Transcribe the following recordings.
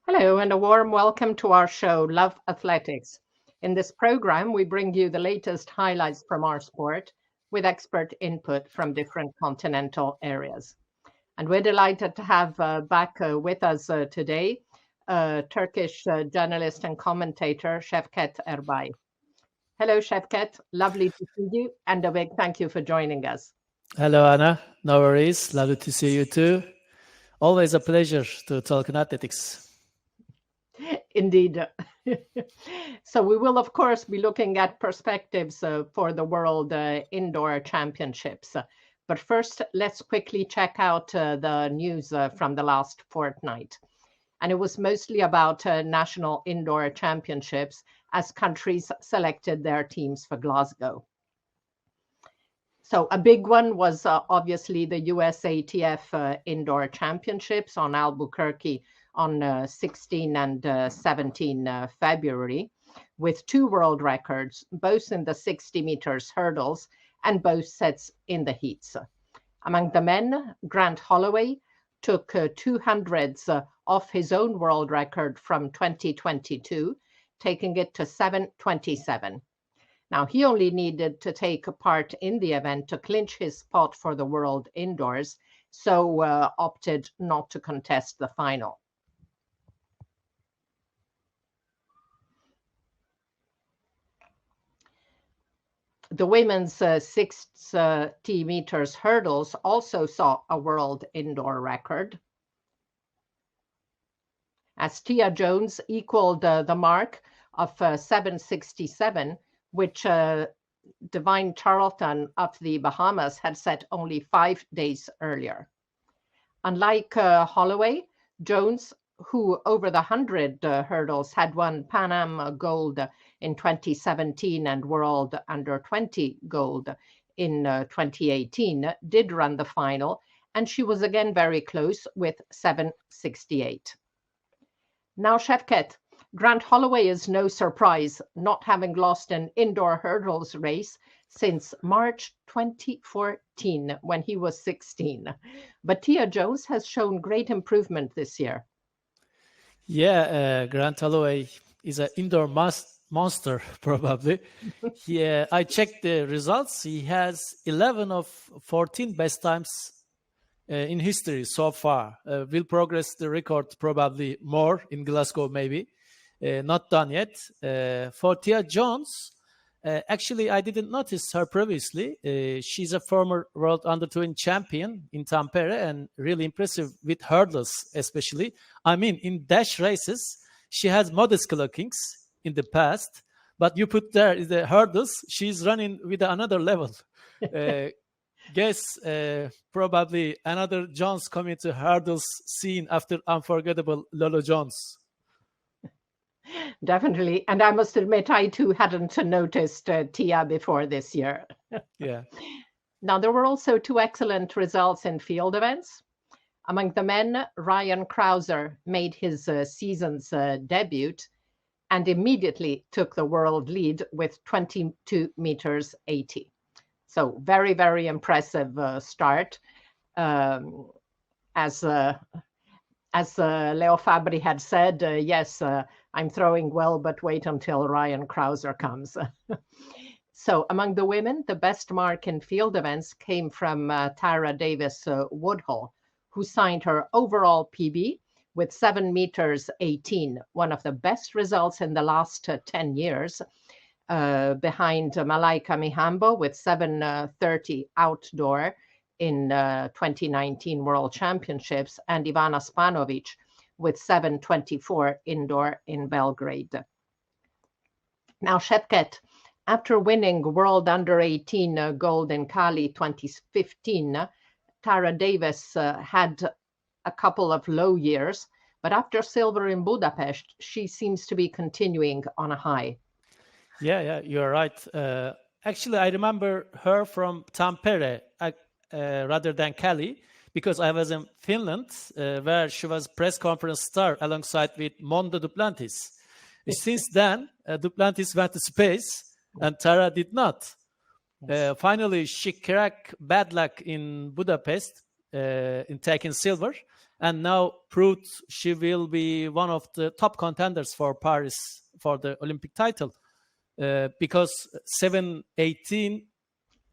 Hello, and a warm welcome to our show, Love Athletics. In this program, we bring you the latest highlights from our sport with expert input from different continental areas. And we're delighted to have back with us today Turkish journalist and commentator Sevket Erbay. Hello, Sevket. Lovely to see you, and a big thank you for joining us. Hello, Anna. No worries. Lovely to see you too. Always a pleasure to talk in athletics. Indeed. So we will, of course, be looking at perspectives for the World Indoor Championships. But first, let's quickly check out the news from the last fortnight. And it was mostly about national indoor championships as countries selected their teams for Glasgow. So a big one was obviously the USATF Indoor Championships on Albuquerque on 16 and 17 February, with two world records, both in the 60 meters hurdles and both sets in the heats. Among the men, Grant Holloway took 200ths off his own world record from 2022, taking it to 7:27. Now, he only needed to take part in the event to clinch his spot for the world indoors, so opted not to contest the final. The women's 60 meters hurdles also saw a world indoor record, as Tia Jones equaled the mark of 7:67, which Divine Charlton of the Bahamas had set only 5 days earlier. Unlike Holloway, Jones, who over the 100 hurdles had won Pan Am gold in 2017 and World Under 20 gold in 2018, did run the final, and she was again very close with 7:68. Now, Sevket, Grant Holloway is no surprise, not having lost an indoor hurdles race since March 2014 when he was 16. But Tia Jones has shown great improvement this year. Yeah, Grant Holloway is an indoor monster, probably. I checked the results. He has 11 of 14 best times in history so far. Will progress the record probably more in Glasgow, maybe. Not done yet. For Tia Jones, actually, I didn't notice her previously. She's a former World Under-20 champion in Tampere and really impressive with hurdles, especially. I mean, in dash races, she has modest clockings in the past, but you put there the hurdles, she's running with another level. Guess probably another Jones coming to hurdles scene after unforgettable Lolo Jones. Definitely. And I must admit, I too hadn't noticed Tia before this year. Yeah. Now, there were also two excellent results in field events. Among the men, Ryan Krauser made his season's debut and immediately took the world lead with 22 meters 80. So very, very impressive start. As Leo Fabri had said, yes, I'm throwing well, but wait until Ryan Krauser comes. So among the women, the best mark in field events came from Tara Davis Woodhull, who signed her overall PB with 7 meters 18, one of the best results in the last 10 years, behind Malaika Mihambo with 7:30 outdoor in 2019 World Championships, and Ivana Spanovic with 7:24 indoor in Belgrade. Now, Sevket, after winning World Under-18 gold in Cali 2015, Tara Davis had a couple of low years, but after silver in Budapest, she seems to be continuing on a high. Yeah, you're right. Actually, I remember her from Tampere rather than Cali, because I was in Finland, where she was press conference star alongside with Mondo Duplantis. Since then, Duplantis went to space and Tara did not. Finally, she cracked bad luck in Budapest in taking silver, and now proved she will be one of the top contenders for Paris for the Olympic title, because 7:18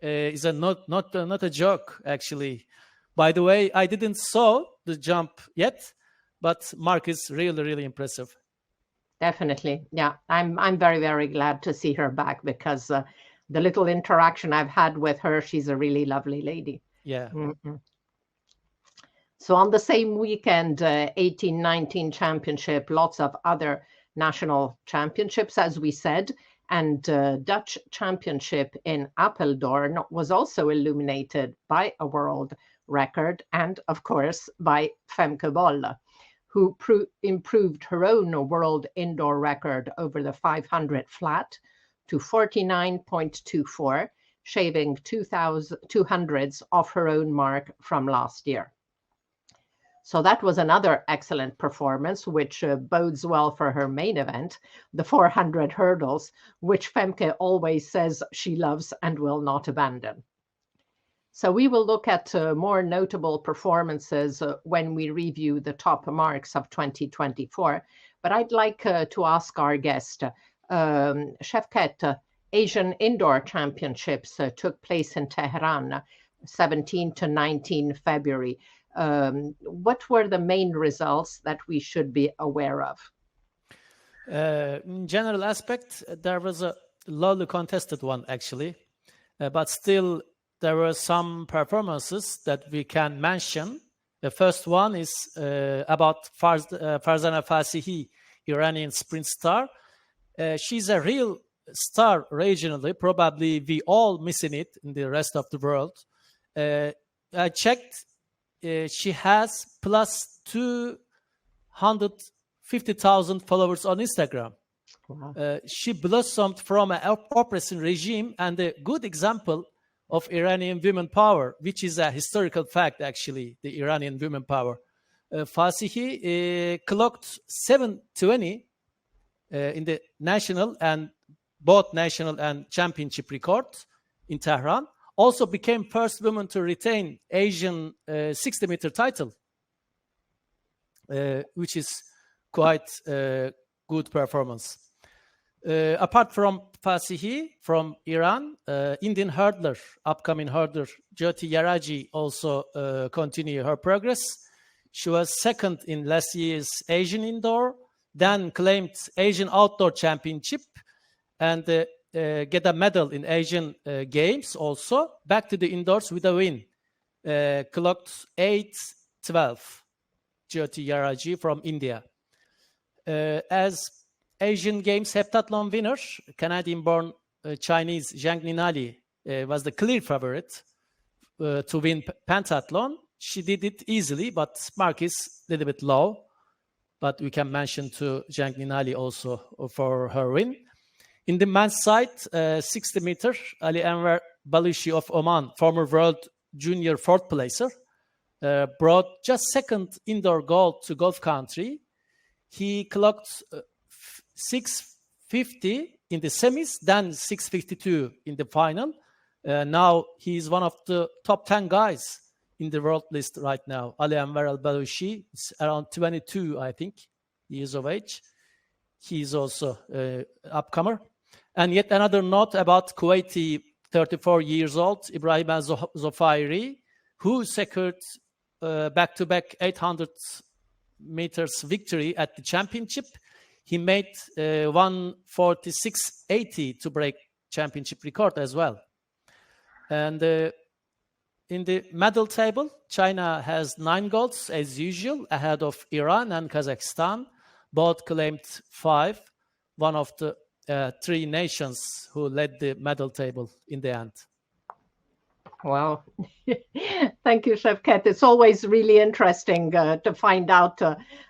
is not a joke, actually. By the way, I didn't saw the jump yet, but Mark is really, really impressive. Definitely. Yeah, I'm very, very glad to see her back because the little interaction I've had with her, she's a really lovely lady. Yeah. Mm-mm. So on the same weekend, 18-19 championship, lots of other national championships, as we said, and Dutch championship in Apeldoorn was also illuminated by a world record and, of course, by Femke Bol, who improved her own world indoor record over the 500 flat to 49.24, shaving 200s off her own mark from last year. So that was another excellent performance, which bodes well for her main event, the 400 hurdles, which Femke always says she loves and will not abandon. So we will look at more notable performances when we review the top marks of 2024. But I'd like to ask our guest, Sevket, Asian Indoor Championships took place in Tehran, 17 to 19 February. What were the main results that we should be aware of? In general aspect, there was a lowly contested one, actually. But still, there were some performances that we can mention. The first one is about Farzana Fasihi, Iranian sprint star. She's a real star regionally. Probably we all missing it in the rest of the world. I checked. She has plus 250,000 followers on Instagram. Wow. She blossomed from an oppressive regime and a good example of Iranian women power, which is a historical fact, actually, the Iranian women power. Fasihi clocked 7:20 in the national and championship record in Tehran. Also became first woman to retain Asian 60-meter title, which is quite a good performance. Apart from Fasihi from Iran, Indian hurdler, upcoming hurdler Jyoti Yaraji also continue her progress. She was second in last year's Asian indoor, then claimed Asian outdoor championship and get a medal in Asian games also. Back to the indoors with a win. Clocked 8:12. Jyoti Yaraji from India. As Asian Games heptathlon winner, Canadian-born Chinese Zhang Ninali was the clear favorite to win pentathlon. She did it easily, but mark is a little bit low. But we can mention to Zhang Ninali also for her win. In the men's side, 60 meter, Ali Enver Balushi of Oman, former world junior fourth placer, brought just second indoor gold to Gulf country. He clocked 6:50 in the semis, then 6:52 in the final. Now he's one of the top 10 guys in the world list right now. Ali Enver Balushi is around 22, I think, years of age. He's also an upcomer. And yet another note about Kuwaiti, 34 years old, Ibrahim Zofairi, who secured back-to-back 800 meters victory at the championship. He made 1:46.80 to break championship record as well. And in the medal table, China has 9 golds as usual, ahead of Iran and Kazakhstan. Both claimed 5, one of the 3 nations who led the medal table in the end. Wow. Thank you, Sevket. It's always really interesting to find out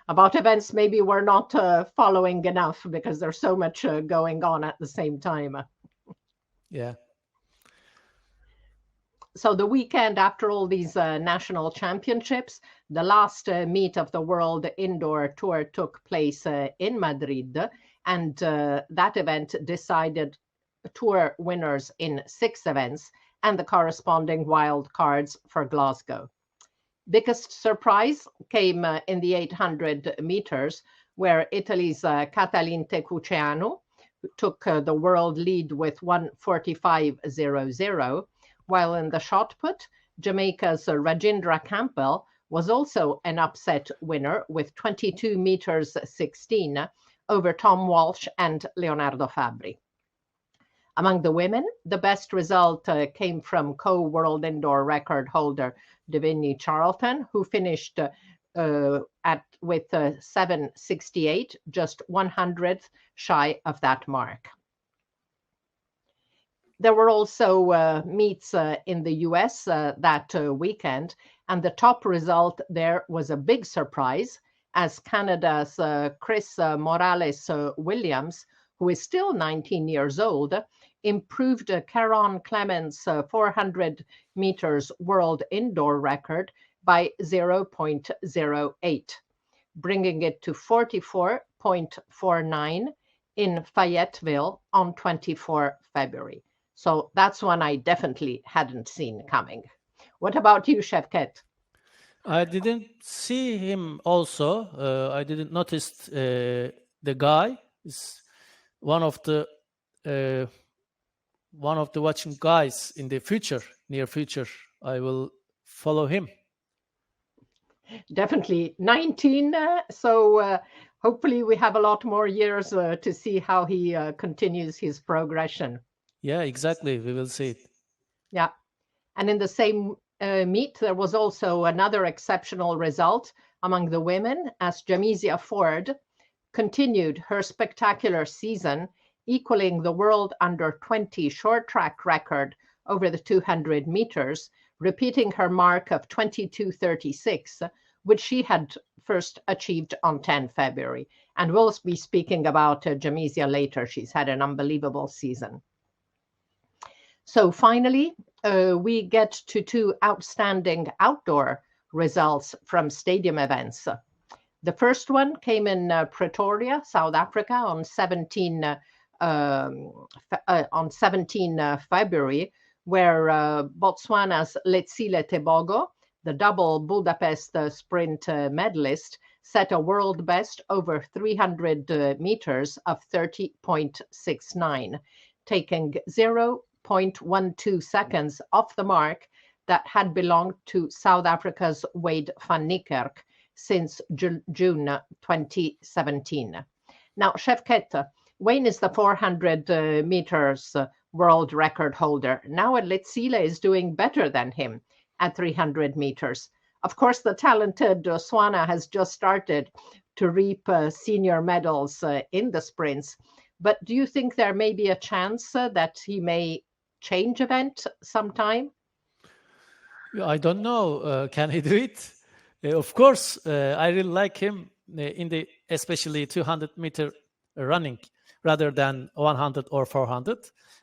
about events maybe we're not following enough because there's so much going on at the same time. Yeah. So the weekend after all these national championships, the last meet of the World Indoor Tour took place in Madrid, and that event decided tour winners in 6 events and the corresponding wild cards for Glasgow. Biggest surprise came in the 800 meters, where Italy's Catalin Tecuceanu took the world lead with 1:45.00, while in the shot put, Jamaica's Rajindra Campbell was also an upset winner with 22 meters 16 over Tom Walsh and Leonardo Fabri. Among the women, the best result came from co-world indoor record holder Deviney Charlton, who finished with 7:68, just 100th shy of that mark. There were also meets in the US that weekend, and the top result there was a big surprise, as Canada's Chris Morales Williams, who is still 19 years old, improved Caron Clemens' 400 meters world indoor record by 0.08, bringing it to 44.49 in Fayetteville on 24 February. So that's one I definitely hadn't seen coming. What about you, Sevket? I didn't see him also. I didn't notice the guy is one of the watching guys in the near future. I will follow him. Definitely 19. So hopefully we have a lot more years to see how he continues his progression. Yeah, exactly. We will see it. Yeah. And in the same meet, there was also another exceptional result among the women, as Jamisia Ford continued her spectacular season, equaling the world under 20 short track record over the 200 meters, repeating her mark of 22:36, which she had first achieved on 10 February. And we'll be speaking about Jamisia later. She's had an unbelievable season. So finally, we get to two outstanding outdoor results from stadium events. The first one came in Pretoria, South Africa, on 17 February, where Botswana's Letsile Tebogo, the double Budapest sprint medalist, set a world best over 300 meters of 30.69, taking 0.12 seconds off the mark that had belonged to South Africa's Wade van Niekerk since June 2017. Now, Sevket, Wayne is the 400 meters world record holder. Now Letsile is doing better than him at 300 meters. Of course, the talented Swana has just started to reap senior medals in the sprints. But do you think there may be a chance that he may change event sometime? I don't know. Can he do it? Of course, I really like him in the especially 200-meter running rather than 100 or 400.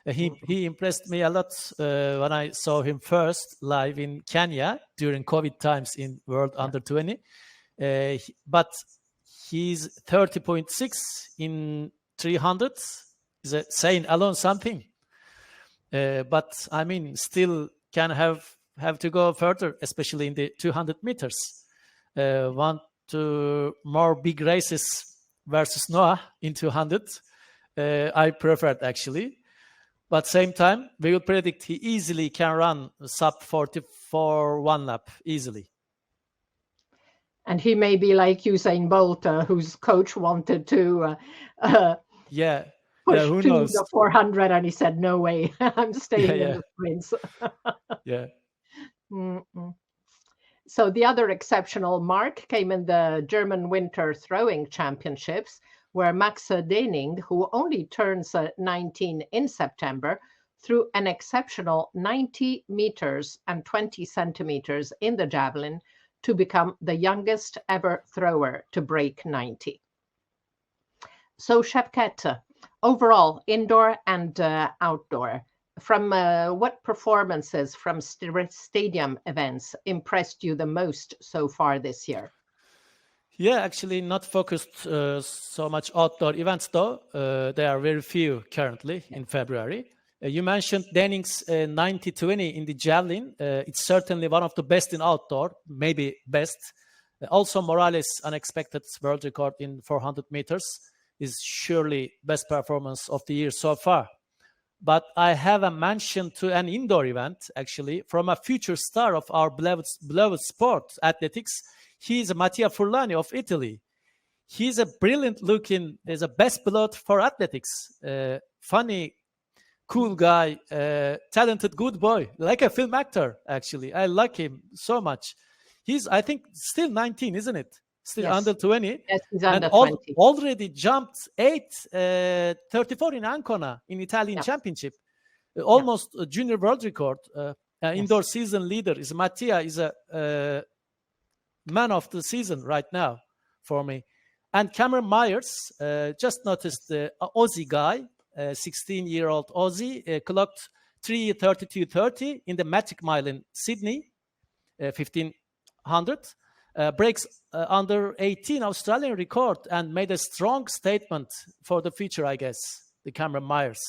He impressed me a lot when I saw him first live in Kenya during COVID times in World Under 20. But he's 30.6 in 300 is saying alone something. But I mean, still can have to go further, especially in the 200 meters. Want to more big races versus Noah in 200. I preferred actually. But same time, we will predict he easily can run sub 44 one lap easily. And he may be like Usain Bolt, whose coach wanted to push who to knows? the 400, and he said, "No way, I'm staying in the sprints." Yeah. Mm-mm. So the other exceptional mark came in the German Winter Throwing Championships, where Max Dening, who only turns 19 in September, threw an exceptional 90 meters and 20 centimeters in the javelin to become the youngest ever thrower to break 90. So Sevket, overall, indoor and outdoor, from what performances from stadium events impressed you the most so far this year? Yeah, actually not focused so much outdoor events though. There are very few currently in February. You mentioned Denning's 90-20 in the javelin. It's certainly one of the best in outdoor, maybe best. Also, Morales' unexpected world record in 400 meters is surely best performance of the year so far. But I have a mention to an indoor event, actually, from a future star of our beloved sport, athletics. He's Mattia Furlani of Italy. He's a brilliant looking, is a best blood for athletics. Funny, cool guy, talented, good boy, like a film actor, actually. I like him so much. He's, I think, still 19, isn't it? Still Yes. under 20. Yes, he's And under 20. already jumped 8:34 in Ancona in Italian championship. Almost a junior world record. Indoor season leader is Mattia, is a man of the season right now for me. And Cameron Myers, just noticed the Aussie guy, 16-year-old Aussie, clocked 3:32:30 in the Magic Mile in Sydney, 1500. Breaks under 18 Australian record and made a strong statement for the future, I guess, the Cameron Myers.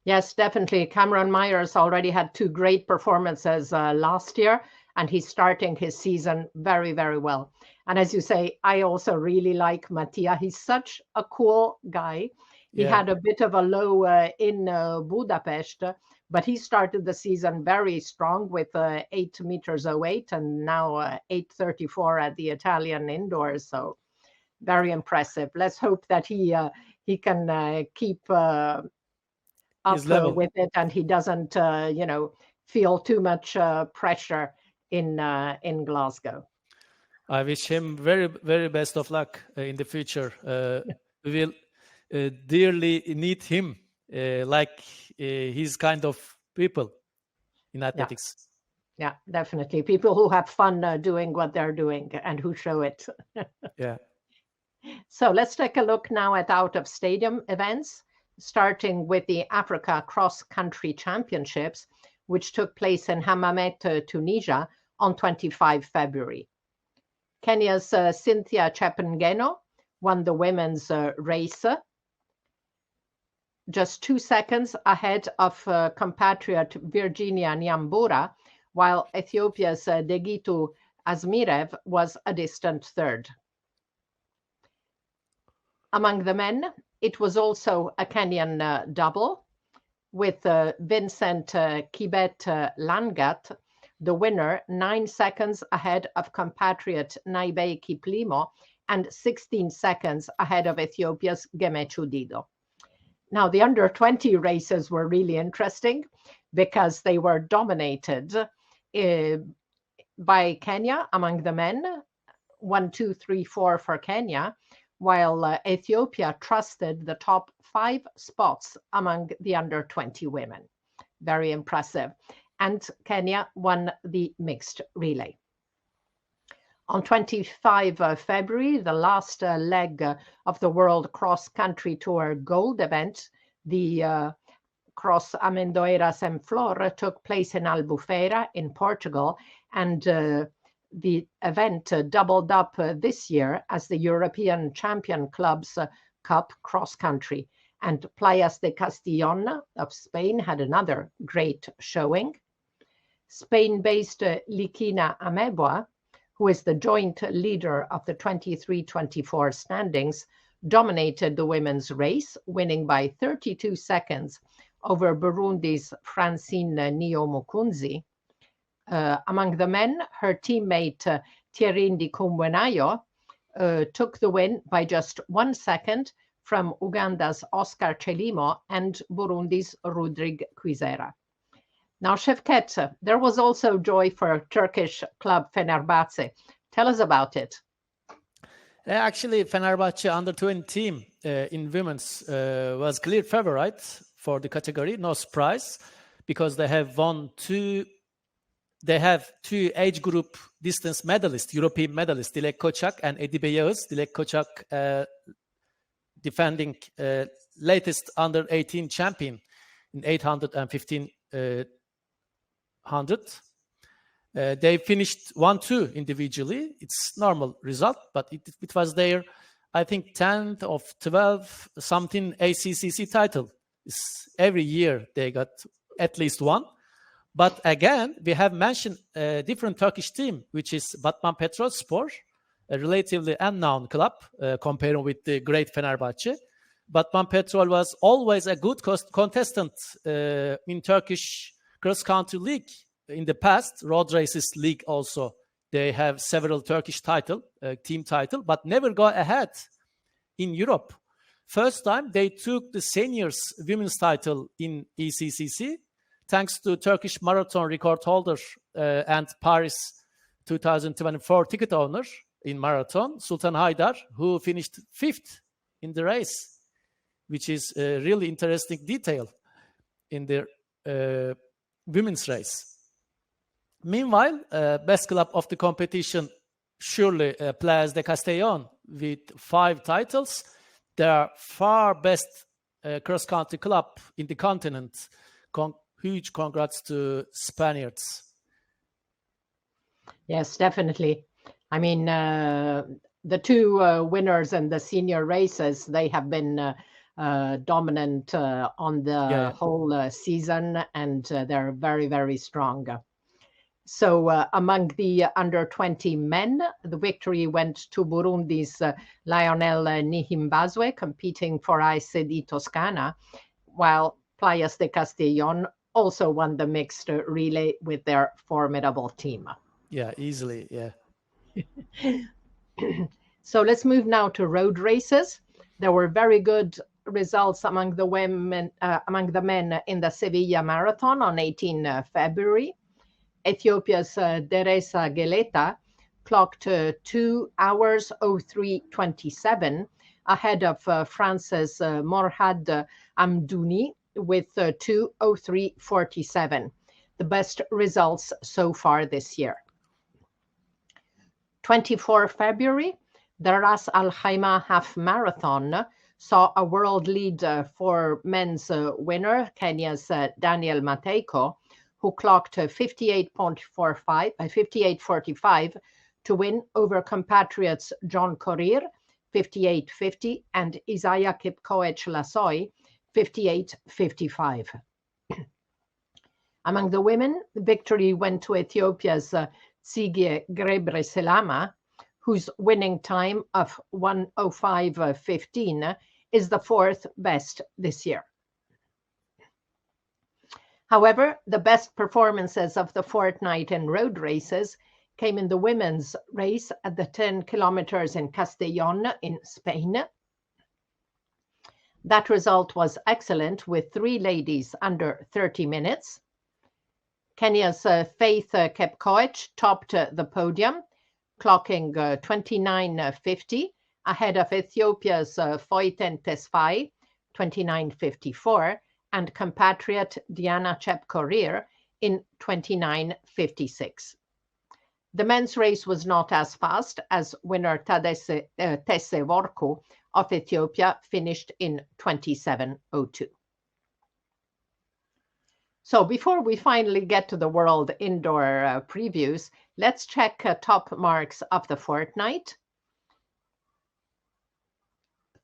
Yes, definitely. Cameron Myers already had 2 great performances last year, and he's starting his season very, very well. And as you say, I also really like Mattia. He's such a cool guy. He had a bit of a low in Budapest, but he started the season very strong with 8:08 and now 8:34 at the Italian indoors. So very impressive. Let's hope that he can keep up with it, and he doesn't feel too much pressure in Glasgow. I wish him very, very best of luck in the future. We will dearly need him, like his kind of people in athletics. Yeah, definitely. People who have fun doing what they're doing and who show it. Yeah. So let's take a look now at out-of-stadium events, starting with the Africa Cross Country Championships, which took place in Hammamet, Tunisia on 25 February. Kenya's Cynthia Chepngeno won the women's race, just 2 seconds ahead of compatriot Virginia Nyambura, while Ethiopia's Degitu Asmirev was a distant third. Among the men, it was also a Kenyan double, with Vincent Kibet Langat, the winner, 9 seconds ahead of compatriot Naibei Kiplimo and 16 seconds ahead of Ethiopia's Gemechu Dido. Now, the under-20 races were really interesting because they were dominated by Kenya among the men, 1, 2, 3, 4 for Kenya, while Ethiopia trusted the top 5 spots among the under-20 women. Very impressive. And Kenya won the mixed relay. On 25 February, the last leg of the World Cross Country Tour Gold event, the Cross Amendoeiras en Flor, took place in Albufeira in Portugal, and the event doubled up this year as the European Champion Clubs Cup Cross Country. And Playas de Castellón of Spain had another great showing. Spain-based Liquina Ameboa, who is the joint leader of the 23-24 standings, dominated the women's race, winning by 32 seconds over Burundi's Francine Niomukunzi. Among the men, her teammate Thierry Ndikumwenayo took the win by just 1 second from Uganda's Oscar Chelimo and Burundi's Rudrig Kwizera. Now, Sevket, there was also joy for Turkish club Fenerbahce. Tell us about it. Actually, Fenerbahce under-20 team in women's was clear favorite for the category. No surprise, because they have two age group distance medalists, European medalists, Dilek Koçak and Edibe Yağız. Dilek Koçak defending latest under-18 champion in 800 and 1500. They finished 1-2 individually. It's normal result, but it was their, I think, 10th of 12 something ACCC title Every year they got at least one. But again, we have mentioned a different Turkish team, which is Batman Petrolspor, a relatively unknown club comparing with the great Fenerbahce. Batman Petrol was always a good contestant in Turkish cross-country league in the past. Road races league also. They have several Turkish team title, but never got ahead in Europe. First time they took the seniors women's title in ECCC, thanks to Turkish marathon record holder and Paris 2024 ticket owner in marathon, Sultan Haydar, who finished 5th in the race, which is a really interesting detail in their women's race. Meanwhile, best club of the competition, surely Playas de Castellón with 5 titles. They are far best cross-country club in the continent. Huge congrats to Spaniards. Yes, definitely. I mean, the 2 winners in the senior races, they have been dominant on the whole season, and they're very, very strong. So among the under 20 men, the victory went to Burundi's Lionel Nihimbazwe, competing for AS di Toscana, while Playas de Castellón also won the mixed relay with their formidable team. Yeah, easily, yeah. So let's move now to road races. There were very good results among the men in the Sevilla Marathon on 18 February. Ethiopia's Deresa Geleta clocked 2 hours 03:27 ahead of France's Morhad Amdouni with 2:03:47, the best results so far this year. 24 February, the Ras Al Khaimah Half Marathon saw a world lead for men's winner, Kenya's Daniel Mateiko, who clocked 58:45 to win over compatriots John Korir, 58:50, and Isaiah Kipkoech Lasoy, 58:55. Among the women, the victory went to Ethiopia's Tsige Gebre Selama, whose winning time of 1:05:15 is the 4th best this year. However, the best performances of the fortnight in road races came in the women's race at the 10 kilometers in Castellón in Spain. That result was excellent, with 3 ladies under 30 minutes. Kenya's Faith Kepkoech topped the podium, clocking 29:50 ahead of Ethiopia's Foyten Tesfaye, 29:54, and compatriot Diana Chepkorir in 29:56. The men's race was not as fast, as winner Tese Worku of Ethiopia finished in 27:02. So before we finally get to the world indoor previews, let's check top marks of the fortnight.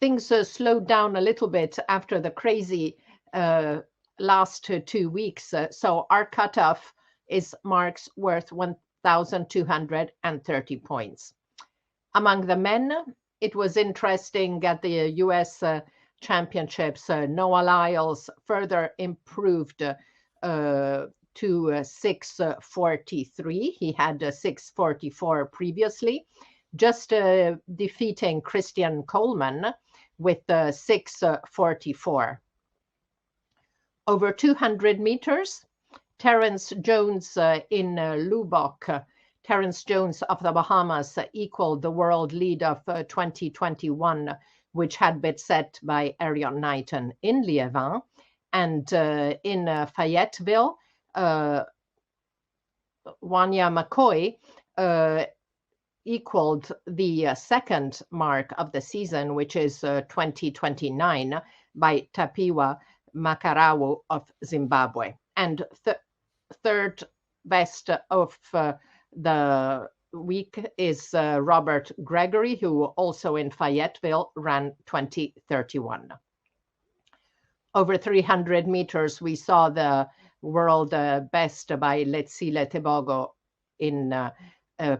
Things slowed down a little bit after the crazy last 2 weeks. So our cutoff is marks worth 1,230 points. Among the men, it was interesting at the US Championships. Noah Lyles further improved to 6:43. He had 6:44 previously, just defeating Christian Coleman with 6:44. Over 200 meters, Terence Jones in Lubbock. Terence Jones of the Bahamas equaled the world lead of 2021, which had been set by Arion Knighton in Liévin. And in Fayetteville, Wanya McCoy equaled the second mark of the season, which is 2029, by Tapiwa Makarawu of Zimbabwe. And third best of the week is Robert Gregory, who also in Fayetteville ran 20:31. Over 300 meters, we saw the world best by Letsile Tebogo in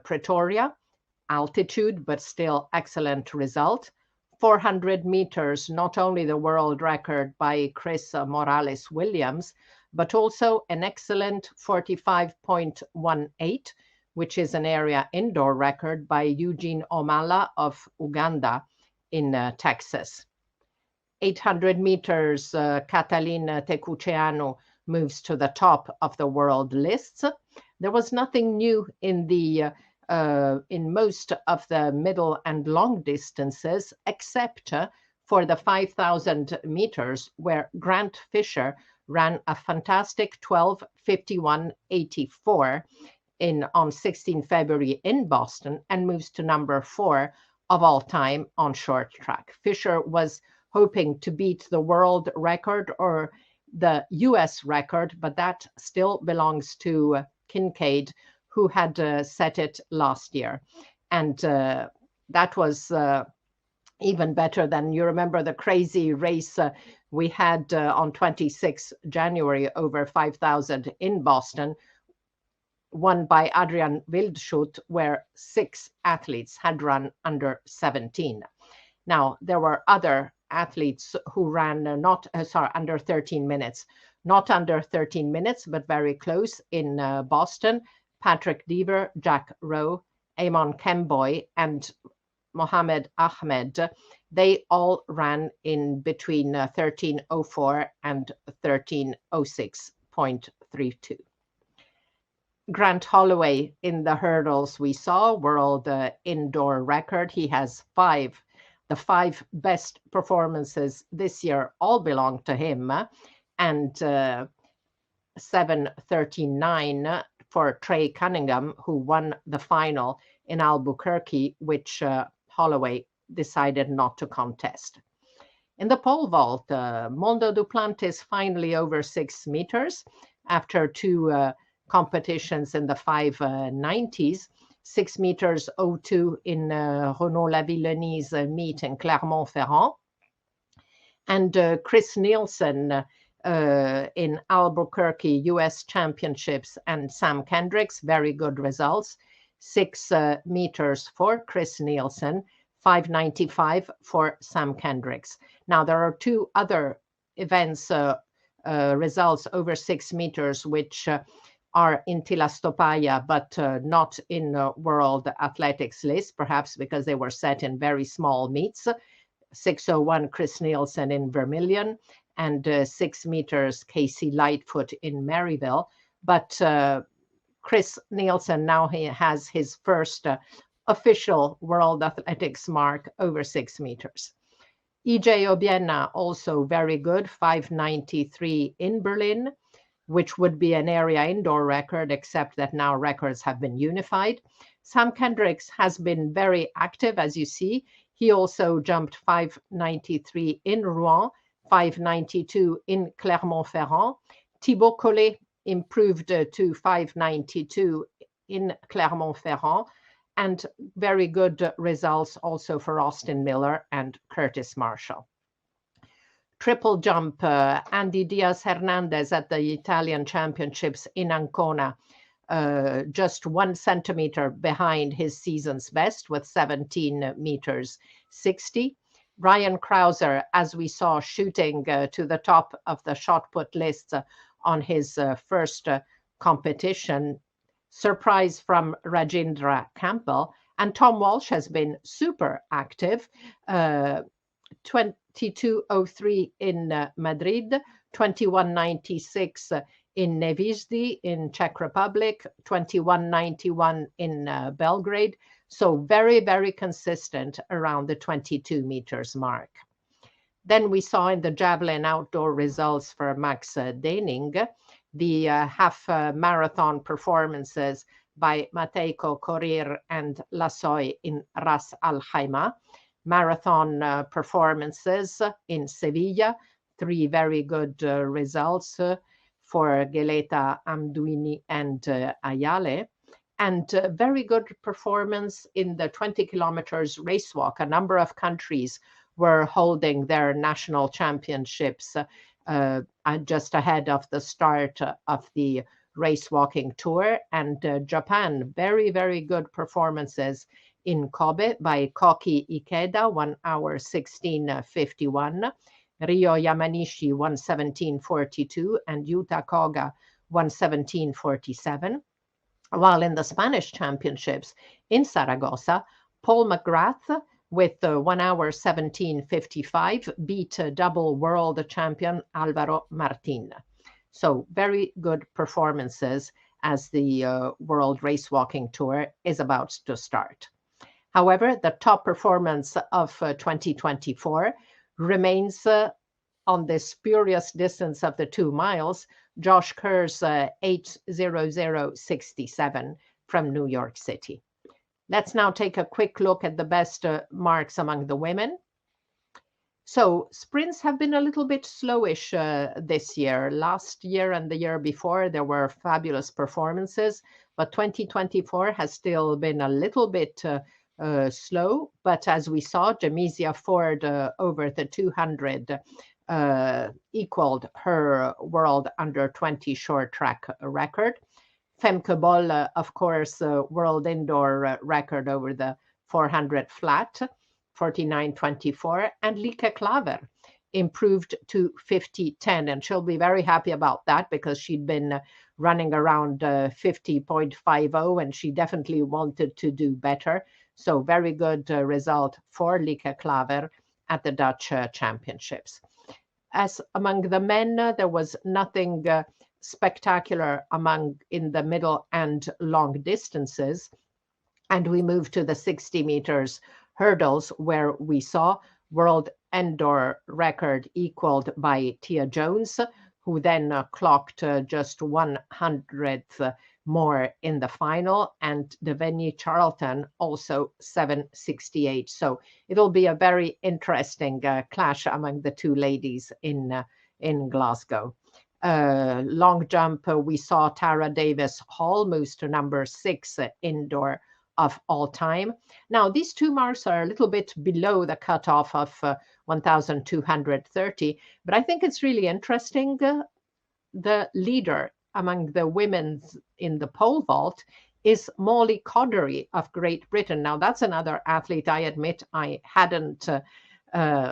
Pretoria. Altitude, but still excellent result. 400 meters, not only the world record by Chris Morales Williams, but also an excellent 45.18, which is an area indoor record by Eugene Omala of Uganda in Texas. 800 meters, Catalina Tekuceanu moves to the top of the world lists. There was nothing new in most of the middle and long distances, except for the 5,000 meters, where Grant Fisher ran a fantastic 12:51.84 on 16 February in Boston and moves to number 4 of all time on short track. Fisher was hoping to beat the world record or the US record, but that still belongs to Kincaid, who had set it last year. And that was even better than, you remember the crazy race we had on 26 January over 5,000 in Boston, won by Adrian Wildschut, where 6 athletes had run under 17. Now, there were other athletes who ran under 13 minutes. Not under 13 minutes, but very close in Boston. Patrick Dever, Jack Rowe, Eamon Kemboy, and Mohamed Ahmed, they all ran in between 13:04 and 13:06.32. Grant Holloway in the hurdles we saw, world indoor record. He has 5. The 5 best performances this year all belong to him, and 7:39 for Trey Cunningham, who won the final in Albuquerque, which Holloway decided not to contest. In the pole vault, Mondo Duplantis finally over 6 meters after 2 competitions in the 590s. 6 meters 02 in Renaud Lavilleni's meet in Clermont-Ferrand. And Chris Nielsen in Albuquerque US Championships, and Sam Kendricks, very good results. 6 meters for Chris Nielsen, 5:95 for Sam Kendricks. Now, there are 2 other events, results over 6 meters, which are in Tilastopaya, but not in the World Athletics list, perhaps because they were set in very small meets. 6:01 Chris Nielsen in Vermilion, and 6 meters Casey Lightfoot in Maryville. But Chris Nielsen now has his first official World Athletics mark over 6 meters. EJ Obiena also very good, 5:93 in Berlin, which would be an area indoor record, except that now records have been unified. Sam Kendricks has been very active, as you see. He also jumped 5:93 in Rouen, 5:92 in Clermont-Ferrand. Thibaut Collet improved to 5:92 in Clermont-Ferrand, and very good results also for Austin Miller and Curtis Marshall. Triple jump, Andy Diaz-Hernandez at the Italian Championships in Ancona, just 1 centimeter behind his season's best with 17 meters 60. Ryan Krauser, as we saw, shooting to the top of the shot put list on his first competition. Surprise from Rajendra Campbell. And Tom Walsh has been super active. 22:03 in Madrid, 21:96 in Nevisdy in Czech Republic, 21:91 in Belgrade. So very, very consistent around the 22 meters mark. Then we saw in the javelin outdoor results for Max Deining, the half marathon performances by Matejko Korir and Lassoy in Ras Al Khaimah. Marathon performances in Sevilla, 3 very good results for Geleta Amdouini and Ayale, and very good performance in the 20 kilometers race walk. A number of countries were holding their national championships just ahead of the start of the race walking tour. And Japan, very, very good performances in Kobe by Koki Ikeda, 1 hour 16:51. Ryo Yamanishi, 1:17:42, and Yuta Koga, 1:17:47. While in the Spanish championships in Saragossa, Paul McGrath with 1 hour 17:55 beat double world champion Alvaro Martin. So very good performances as the World Race Walking Tour is about to start. However, the top performance of 2024 remains on the spurious distance of the 2 miles, Josh Kerr's 8:00:67 from New York City. Let's now take a quick look at the best marks among the women. So sprints have been a little bit slowish this year. Last year and the year before, there were fabulous performances, but 2024 has still been a little bit slow. But as we saw, Jamisia Ford over the 200 equaled her world under 20 short track record. Femke Bol, of course, world indoor record over the 400 flat, 49:24, and Lieke Klaver improved to 50:10, and she'll be very happy about that because she'd been running around 50.50, and she definitely wanted to do better. So very good result for Lieke Klaver at the Dutch Championships. As among the men, there was nothing spectacular in the middle and long distances. And we moved to the 60 meters hurdles, where we saw world indoor record equaled by Tia Jones, who then clocked just 100th more in the final, and Devaney Charlton also 7:68. So it'll be a very interesting clash among the two ladies in Glasgow. Long jump, we saw Tara Davis Hall moves to number 6 indoor of all time. Now, these two marks are a little bit below the cutoff of 1,230, but I think it's really interesting. The leader among the women in the pole vault is Molly Coddery of Great Britain. Now, that's another athlete I admit I hadn't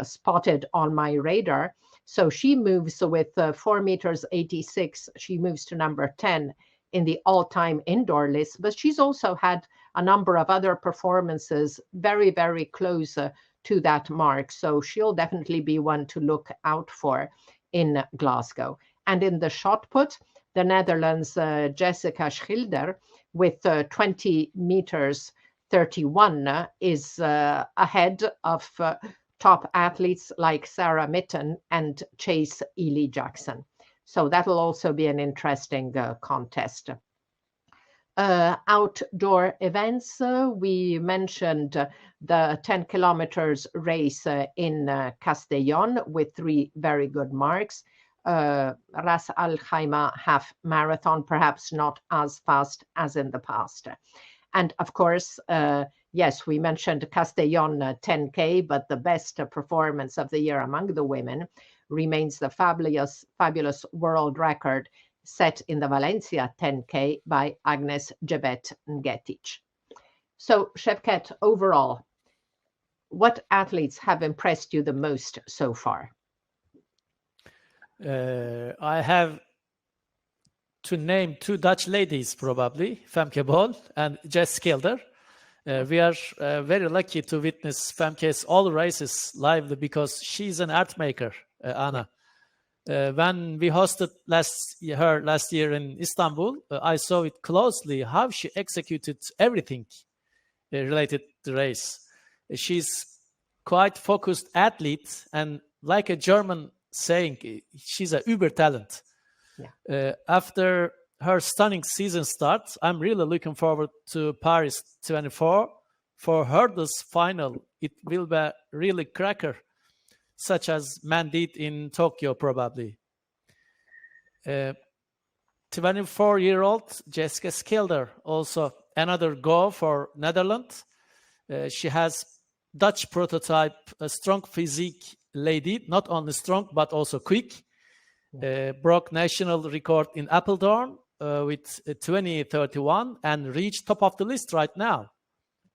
spotted on my radar. So she moves with 4 meters 86. She moves to number 10 in the all-time indoor list, but she's also had a number of other performances very, very close to that mark. So she'll definitely be one to look out for in Glasgow. And in the shot put, the Netherlands' Jessica Schilder with 20 meters 31 is ahead of top athletes like Sarah Mitten and Chase Ely Jackson. So that'll also be an interesting contest. Outdoor events, we mentioned the 10 kilometers race in Castellón with 3 very good marks. Ras Al Khaimah half marathon, perhaps not as fast as in the past. And of course, yes, we mentioned Castellón 10K, but the best performance of the year among the women remains the fabulous world record set in the Valencia 10K by Agnes Jebet Ngetic. So, Sevket, overall, what athletes have impressed you the most so far? I have to name 2 Dutch ladies, probably, Femke Bol and Jess Kelder. We are very lucky to witness Femke's all races live because she's an art maker, Anna. When we hosted her last year in Istanbul, I saw it closely how she executed everything related to the race. She's quite focused athlete, and like a German saying, she's a uber talent. Yeah. After her stunning season start, I'm really looking forward to Paris 24 for hurdles final. It will be really cracker, such as man did in Tokyo, probably. 24-year-old Jessica Schilder, also another go for Netherlands. She has Dutch prototype, a strong physique lady, not only strong, but also quick. broke national record in Apeldoorn with 20:31 and reached top of the list right now.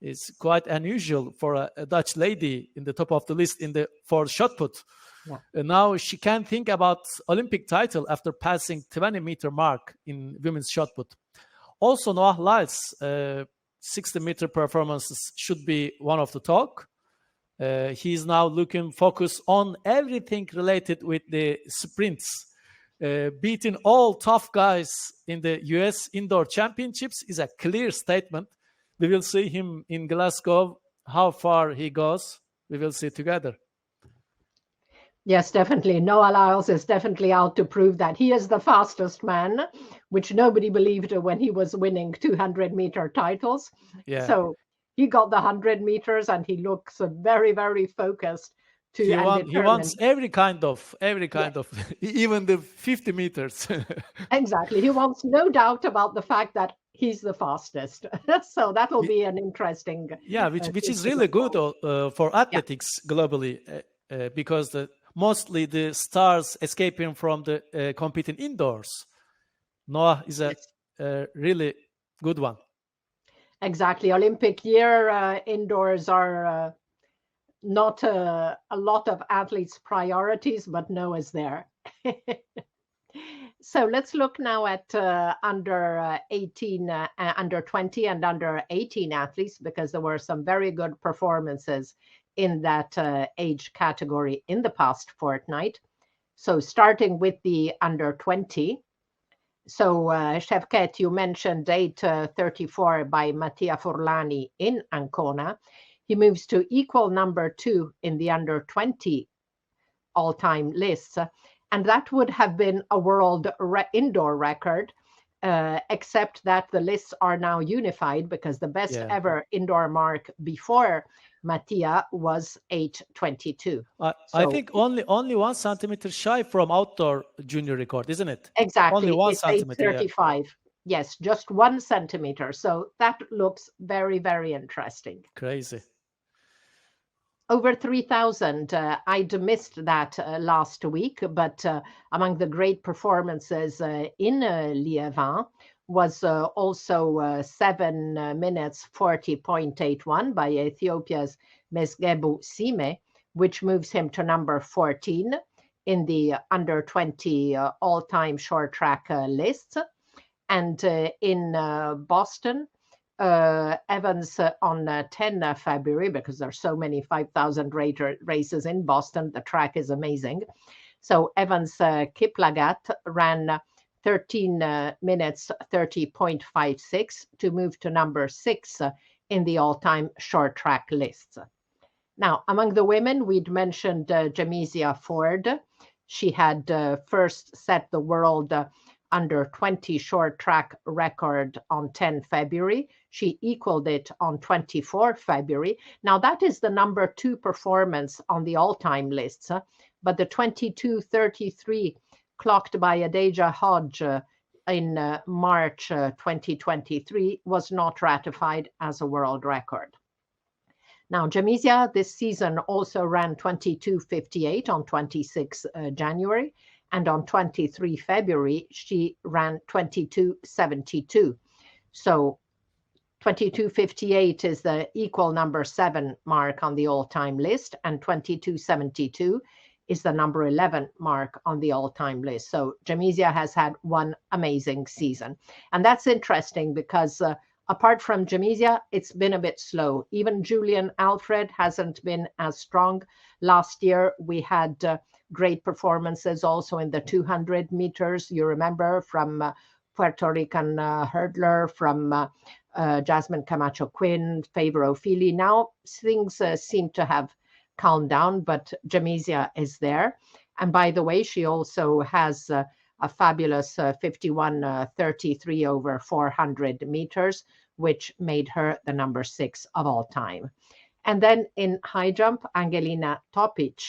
It's quite unusual for a Dutch lady in the top of the list for shot put. Yeah. Now she can think about Olympic title after passing 20-meter mark in women's shot put. Also, Noah Lyles' 60-meter performances should be one of the talk. He's now looking focus on everything related with the sprints. Beating all tough guys in the US Indoor Championships is a clear statement. We will see him in Glasgow. How far he goes, we will see together. Yes, definitely. Noah Lyles is definitely out to prove that he is the fastest man, which nobody believed when he was winning 200-meter titles. Yeah. So he got the 100 meters and he looks very, very focused. He wants every kind of, even the 50 meters. Exactly. He wants no doubt about the fact that he's the fastest. So that will be an interesting. Yeah, which is really good for athletics globally, because mostly the stars escaping from the competing indoors. Noah is a really good one. Exactly. Olympic year indoors are not a lot of athletes' priorities, but Noah's there. So let's look now at under 18, under 20 and under 18 athletes, because there were some very good performances in that age category in the past fortnight. So starting with the under 20. So Sevket, you mentioned 8:34 by Mattia Furlani in Ancona. He moves to equal number 2 in the under 20 all-time lists. And that would have been a world indoor record, except that the lists are now unified because the best ever indoor mark before Mattia was 8:22. I think only 1 centimeter shy from outdoor junior record, isn't it? Exactly. Only 1 it's centimeter. 8:35. Yeah. Yes, just 1 centimeter. So that looks very, very interesting. Crazy. Over 3,000. I'd missed that last week, but among the great performances in Liévin was also 7 minutes 40.81 by Ethiopia's Mesgebu Sime, which moves him to number 14 in the under 20 all-time short track list. And in Boston, Evans on 10 February, because there's so many 5,000 races in Boston, the track is amazing. So Evans Kiplagat ran 13 minutes 30.56 to move to number 6 in the all-time short track lists. Now, among the women, we'd mentioned Jamisia Ford. She had first set the world under 20 short track record on 10 February. She equaled it on 24 February. Now that is the number 2 performance on the all-time lists, but the 22:33 clocked by Adeja Hodge in March 2023 was not ratified as a world record. Now, Jamisia this season also ran 22:58 on 26 January. And on 23 February, she ran 22:72. So 22:58 is the equal number 7 mark on the all-time list, and 22:72 is the number 11 mark on the all-time list. So Jamisia has had one amazing season. And that's interesting because apart from Jamisia, it's been a bit slow. Even Julian Alfred hasn't been as strong. Last year, we had great performances also in the 200 meters. You remember from Puerto Rican hurdler, from Jasmine Camacho Quinn, Favor Ofili. Now things seem to have calmed down, but Jamisia is there. And by the way, she also has a fabulous 51:33 over 400 meters, which made her the number 6 of all time. And then in high jump, Angelina Topic,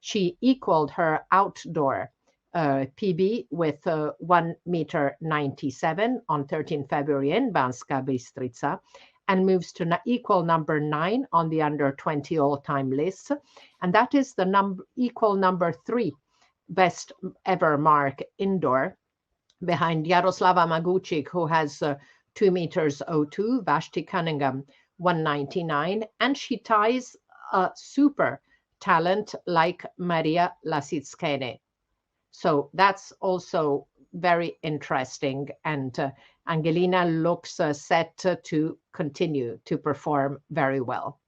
she equaled her outdoor PB with 1:97 on 13 February in Banska Bystrica, and moves to equal number 9 on the under 20 all-time list. And that is the equal number 3 best ever mark indoor, behind Yaroslava Maguchik, who has 2 meters 02, Vashti Cunningham 199, and she ties a super talent like Maria Lasitskene. So that's also very interesting, and Angelina looks set to continue to perform very well.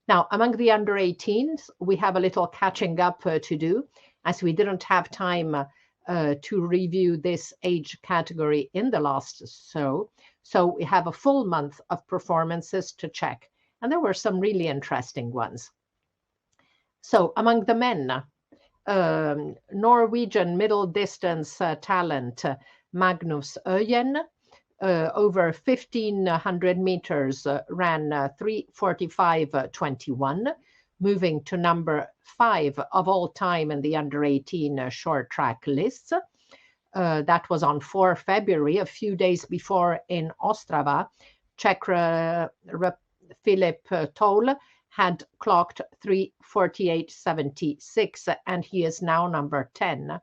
Now, among the under 18s, we have a little catching up to do, as we didn't have time to review this age category in the last show. So we have a full month of performances to check, and there were some really interesting ones. So among the men, Norwegian middle distance talent Magnus Øyen, over 1,500 meters, ran 3:45:21, moving to number 5 of all time in the under 18 short track lists. That was on 4 February, a few days before in Ostrava. Czech Philip Toll had clocked 3:48:76, and he is now number 10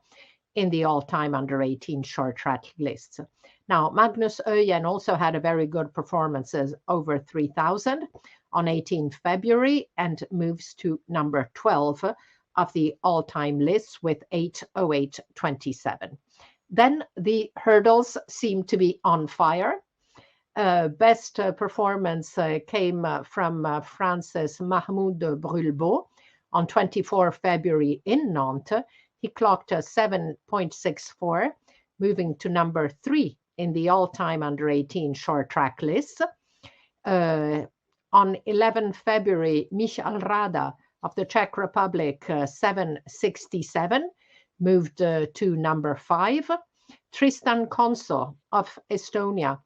in the all-time under 18 short track lists. Now, Magnus Øyen also had a very good performances over 3,000 on 18 February and moves to number 12 of the all-time lists with 8:08:27. Then the hurdles seem to be on fire. Best performance came from France's Mahmoud Brulbeau on 24 February in Nantes. He clocked a 7:64, moving to number 3 in the all-time under 18 short track list. On 11 February, Michal Rada of the Czech Republic, 7:67, moved to number 5. Tristan Konso of Estonia,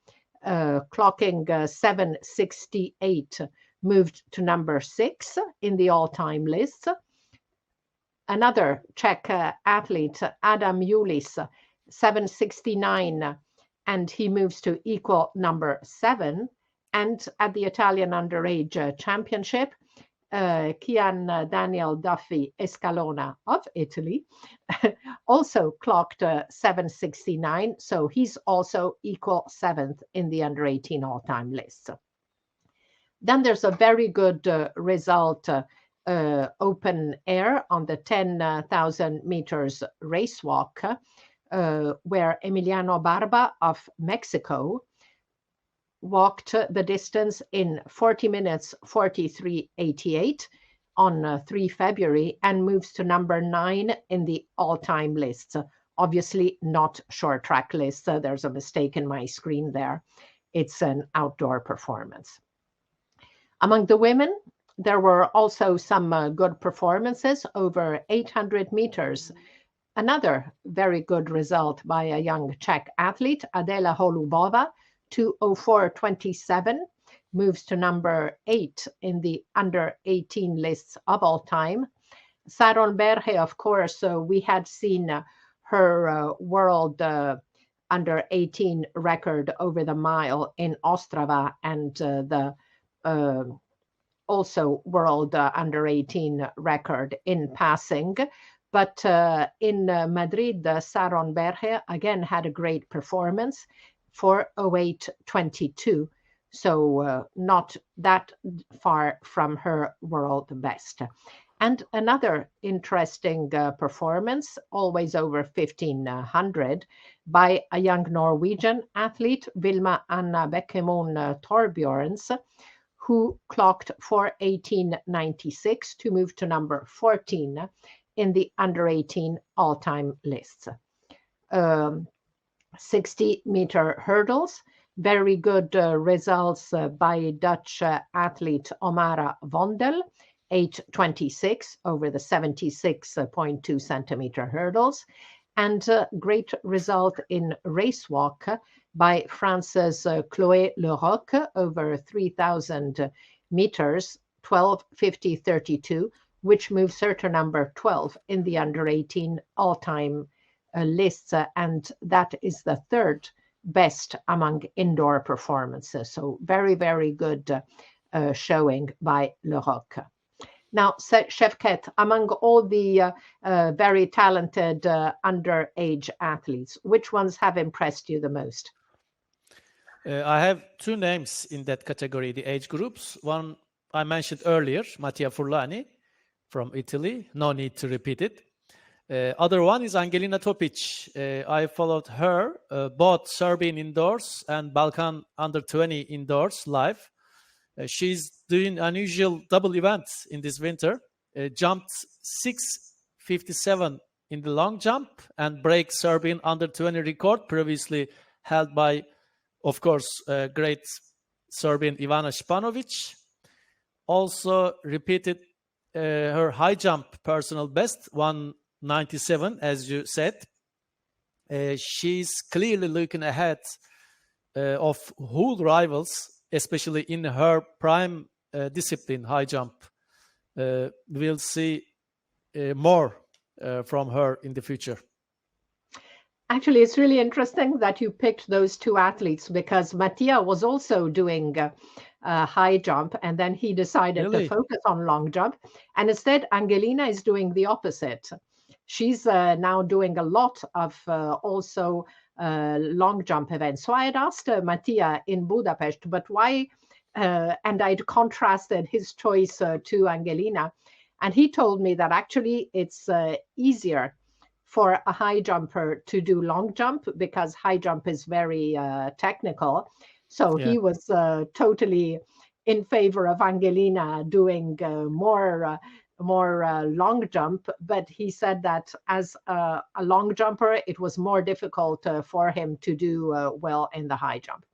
clocking 7:68, moved to number 6 in the all-time list. Another Czech athlete, Adam Julis, 7:69, and he moves to equal number 7. And at the Italian Underage Championship, Kian Daniel Duffy Escalona of Italy also clocked 7:69, so he's also equal 7th in the under 18 all-time list. Then there's a very good result, open air on the 10,000 meters race walk, where Emiliano Barba of Mexico walked the distance in 40 minutes 43:88 on 3 February and moves to number 9 in the all-time list. Obviously not short track list. There's a mistake in my screen there. It's an outdoor performance. Among the women, there were also some good performances over 800 meters. Another very good result by a young Czech athlete, Adela Holubova, 2:04:27, moves to number 8 in the under 18 lists of all time. Saron Berge, of course, we had seen her world under 18 record over the mile in Ostrava, and the also world under 18 record in passing. But in Madrid, Saron Berge again had a great performance, 4:08:22. So not that far from her world best. And another interesting performance, always over 1,500, by a young Norwegian athlete, Vilma Anna Bekkemon Torbjørns, who clocked 4:18:96 to move to number 14 in the under 18 all-time lists. 60-meter hurdles, very good results by Dutch athlete Omara Vondel, 8:26 over the 76.2 centimeter hurdles, and a great result in race walk by France's Chloé Leroc over 3,000 meters, 12:50:32, which moves her to number 12 in the under 18 all-time lists, and that is the third best among indoor performances. So very, very good showing by Leroc. Now, Sevket, among all the very talented underage athletes, which ones have impressed you the most? I have two names in that category, the age groups. One I mentioned earlier, Mattia Furlani from Italy. No need to repeat it. Other one is Angelina Topic. I followed her both Serbian indoors and Balkan under 20 indoors live. She's doing unusual double events in this winter. Jumped 6:57 in the long jump and break Serbian under 20 record previously held by, of course, great Serbian Ivana Španović. Also repeated her high jump personal best, 197, as you said. She's clearly looking ahead of whole rivals, especially in her prime discipline, high jump. We'll see more from her in the future. Actually, it's really interesting that you picked those two athletes because Mattia was also doing high jump, and then he decided to focus on long jump. And instead, Angelina is doing the opposite. She's now doing a lot of also long jump events. So I had asked Mattia in Budapest, but why? And I'd contrasted his choice to Angelina. And he told me that actually it's easier for a high jumper to do long jump because high jump is very technical. So he was totally in favor of Angelina doing more long jump, but he said that as a long jumper, it was more difficult for him to do well in the high jump.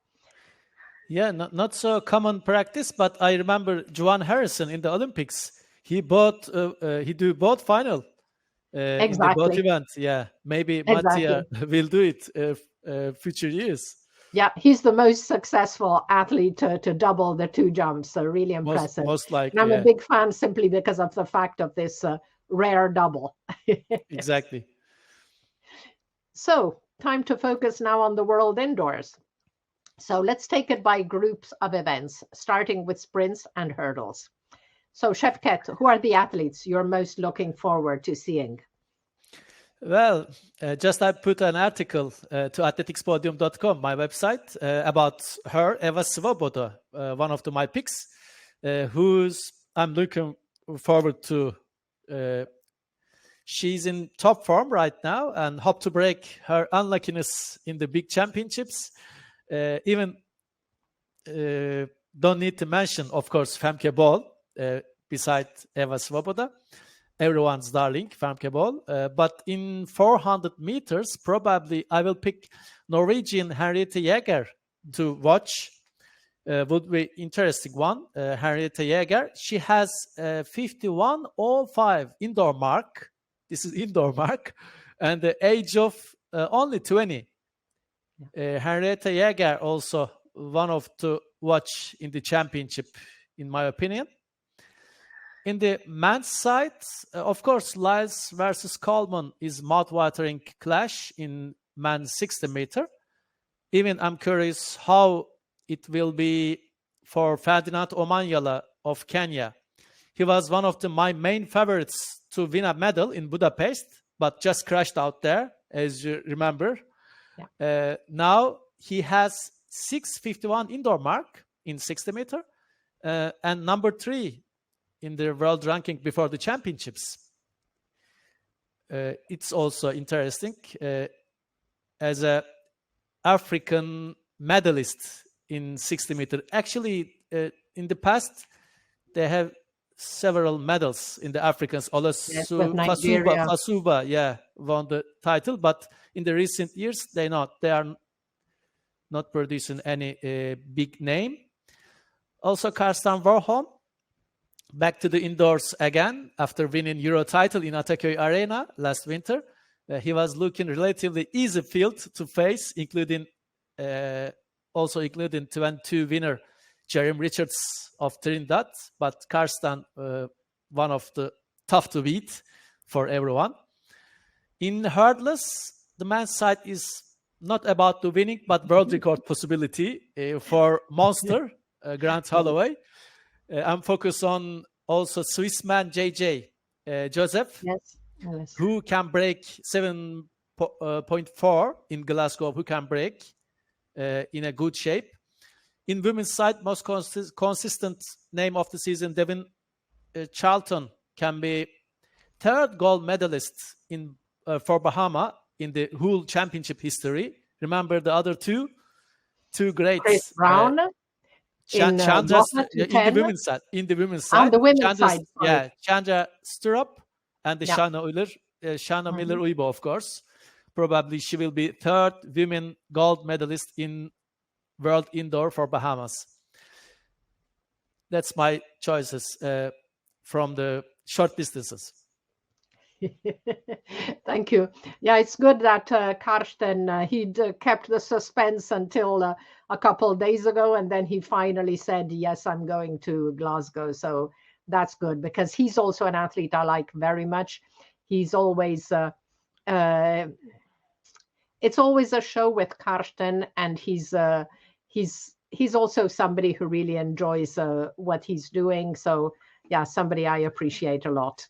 Yeah, not so common practice, but I remember Johan Harrison in the Olympics. He do both final in the both events. Yeah, maybe Mattia will do it future years. Yeah, he's the most successful athlete to double the two jumps. So really impressive. Most likely. And I'm a big fan simply because of the fact of this rare double. Exactly. So time to focus now on the world indoors. So let's take it by groups of events, starting with sprints and hurdles. So Sevket, who are the athletes you're most looking forward to seeing? Well, just I put an article to athleticsPodium.com, my website, about her, Eva Svoboda, one of my picks, who's I'm looking forward to. She's in top form right now and hope to break her unluckiness in the big championships. Even don't need to mention, of course, Femke Bol beside Eva Svoboda. Everyone's darling, Femke Bol. But in 400 meters, probably I will pick Norwegian Henriette Jaeger to watch. Would be interesting one. Henriette Jaeger. She has 51.05 indoor mark. This is indoor mark. And the age of only 20. Henriette Jaeger also one of to watch in the championship, in my opinion. In the men's side, of course, Lyles versus Coleman is mouth-watering clash in men's 60 meter. Even I'm curious how it will be for Ferdinand Omanyala of Kenya. He was one of my main favorites to win a medal in Budapest, but just crashed out there, as you remember. Yeah. Now he has 6:51 indoor mark in 60 meter and number 3 in the world ranking before the championships. It's also interesting as a African medalist in 60 meter. Actually, in the past, they have several medals in the Africans. Fasuba, won the title, but in the recent years, they are not producing any big name. Also, Karsten Warholm, back to the indoors again after winning Euro title in Ataköy Arena last winter. He was looking relatively easy field to face, including 22 winner Jeremy Richards of Trinidad, but Karsten, one of the tough to beat for everyone. In hurdles, the men's side is not about the winning, but world record possibility for Monster, Grant Holloway. I'm focused on also Swiss man JJ Joseph, Yes. who can break 7.4 in Glasgow, who can break in a good shape. In women's side, most consistent name of the season, Devin Charlton, can be third gold medalist for Bahama in the whole championship history. Remember the other two Chris greats. Brown in Chandra Water to in the 10. women's side. In the women's On side, the women's side, sorry. Chandra Stirrup and the Yeah. Shana Miller Uibo, of course. Probably she will be third women gold medalist in World Indoor for Bahamas. That's my choices from the short distances. Thank you. Yeah, it's good that Karsten, he'd kept the suspense until a couple of days ago, and then he finally said, yes, I'm going to Glasgow. So that's good, because he's also an athlete I like very much. He's always, it's always a show with Karsten, and he's also somebody who really enjoys what he's doing. So yeah, somebody I appreciate a lot.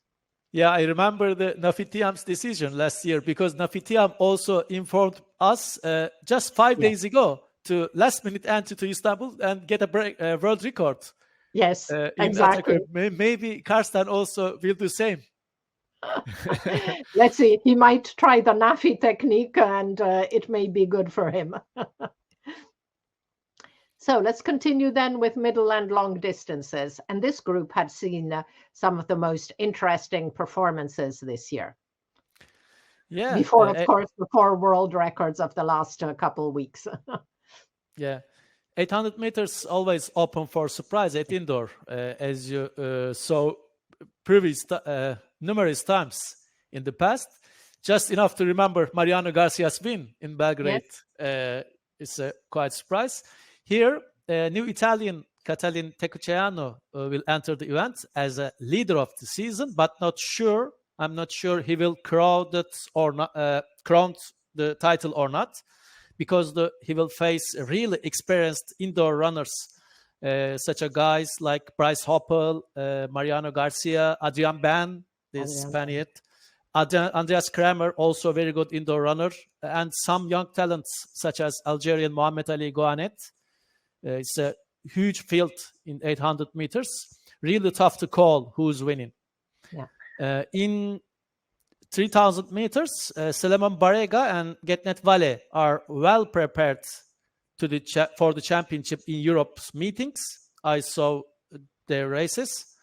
Yeah, I remember the Nafitiam's decision last year, because Nafitiam also informed us just 5 days ago to last minute enter to Istanbul and get a world record. Yes, exactly. Maybe Karsten also will do the same. Let's see. He might try the Nafi technique, and it may be good for him. So let's continue then with middle and long distances. And this group had seen some of the most interesting performances this year. Yeah. Before, of course, the 4 world records of the last couple of weeks. Yeah. 800 meters always open for surprise at indoor, as you saw numerous times in the past. Just enough to remember Mariano Garcia's win in Belgrade. Yes. It's a quite surprise. Here, new Italian Catalin Tecuceano will enter the event as a leader of the season, but I'm not sure he will crown the title or not, because he will face really experienced indoor runners, such as guys like Bryce Hoppel, Mariano Garcia, Adrian Ben, this Spaniard, Andreas Kramer, also a very good indoor runner, and some young talents such as Algerian Mohamed Ali Goanet. It's a huge field in 800 meters. Really tough to call who's winning. Yeah. In 3,000 meters, Seleman Barega and Getnet Vale are well prepared for the championship in Europe's meetings. I saw their races.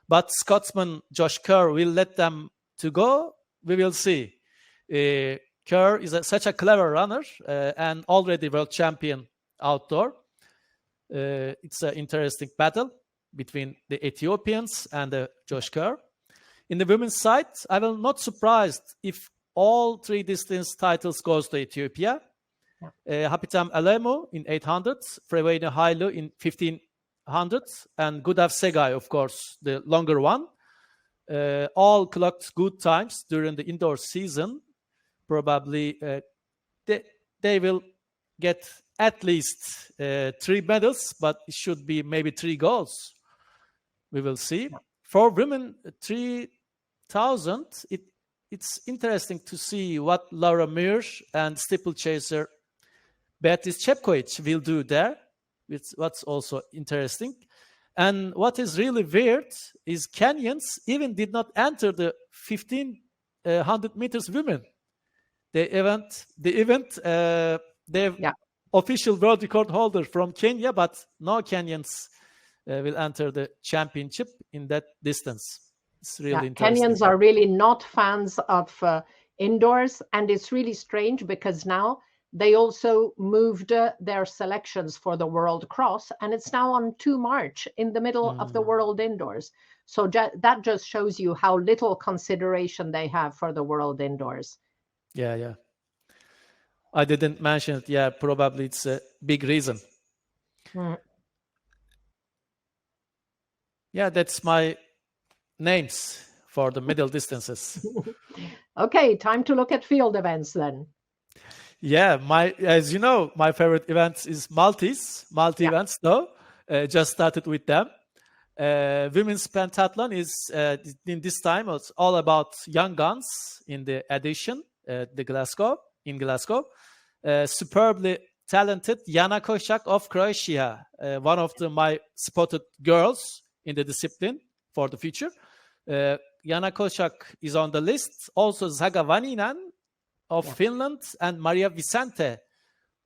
But Scotsman Josh Kerr will let them to go. We will see. Kerr is such a clever runner and already world champion outdoor. It's an interesting battle between the Ethiopians and Josh Kerr. In the women's side, I will not surprised if all 3 distance titles goes to Ethiopia. Hapitam Alemo in 800, Freweyne Hailu in 1500, and Gudav Segay, of course, the longer one. All clocked good times during the indoor season. Probably they will get at least 3 medals, but it should be maybe 3 goals. We will see. For women 3,000, it's interesting to see what Laura Muir and steeplechaser Beatrice Chepkovic will do there. What's also interesting. And what is really weird is Kenyans even did not enter the 1,500 meters women. They official world record holder from Kenya, but no Kenyans will enter the championship in that distance. It's really interesting. Kenyans are really not fans of indoors, and it's really strange because now they also moved their selections for the World Cross, and it's now on 2 March in the middle of the World Indoors. So that just shows you how little consideration they have for the World Indoors. Yeah. I didn't mention it. Yeah, probably it's a big reason. Yeah, that's my names for the middle distances. Okay, time to look at field events then. Yeah, as you know, my favorite event is multi events though. Just started with them. Women's pentathlon is in this time it's all about young guns in the edition in Glasgow. Superbly talented Jana Košak of Croatia, one of my spotted girls in the discipline for the future. Jana Košak is on the list. Also Zaga Vaninen of Finland and Maria Vicente,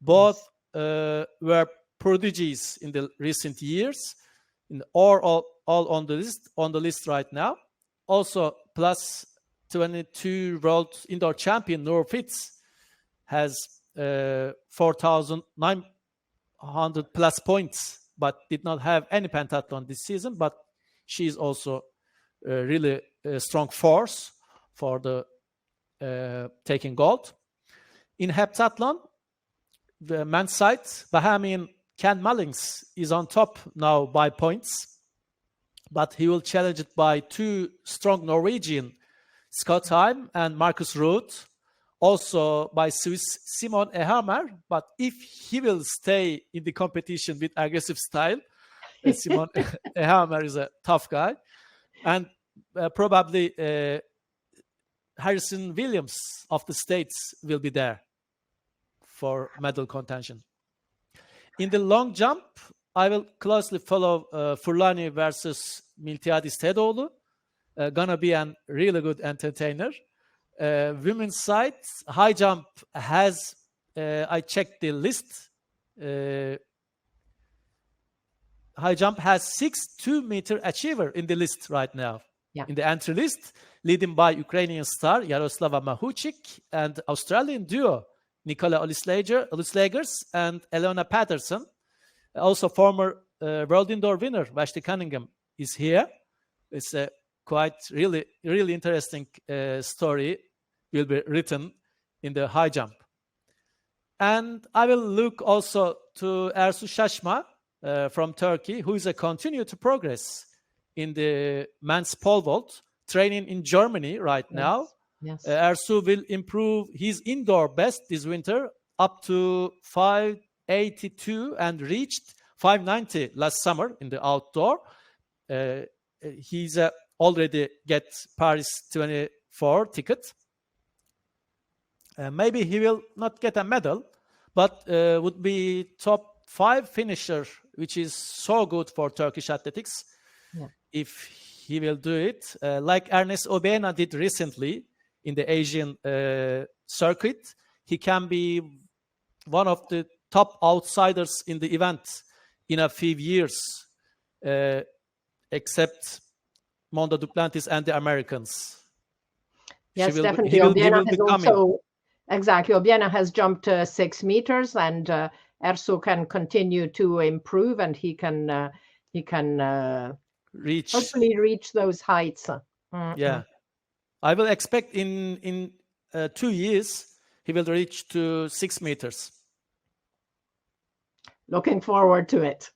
both were prodigies in the recent years. All on the list right now. Also, plus 22 world indoor champion Noor Fitz has 4,900 plus points, but did not have any pentathlon this season. But she is also really a strong force for the taking gold. In heptathlon, the men's side, Bahamian Ken Mullings is on top now by points, but he will challenge it by two strong Norwegian, Scott Heim and Marcus Ruud, also by Swiss Simon Ehammer. But if he will stay in the competition with aggressive style, Simon Ehammer is a tough guy, and probably Harrison Williams of the States will be there for medal contention. In the long jump, I will closely follow Furlani versus Miltiadis Tedoğlu. Gonna be a really good entertainer. Women's side, high jump has, I checked the list, high jump has 6 2-meter achiever in the list right now. In the entry list, leading by Ukrainian star Yaroslava Mahuchik and Australian duo Nicola Olislegers and Elena Patterson. Also former world indoor winner Vashti Cunningham is here. It's a quite really interesting story will be written in the high jump. And I will look also to Ersu Şaşma from Turkey, who is a continue to progress in the men's pole vault, training in Germany right now. Yes. Ersu will improve his indoor best this winter up to 582 and reached 590 last summer in the outdoor. He's already get Paris 24 ticket. Maybe he will not get a medal, but would be top 5 finisher, which is so good for Turkish athletics. If he will do it, like Ernest Obena did recently in the Asian circuit, he can be one of the top outsiders in the event in a few years, except Mondo Duplantis and the Americans. Yes, definitely. Obiena has also, exactly. Obiena has jumped 6 meters, and Ersu can continue to improve, and he can hopefully reach those heights. Yeah, I will expect in 2 years he will reach to 6 meters. Looking forward to it.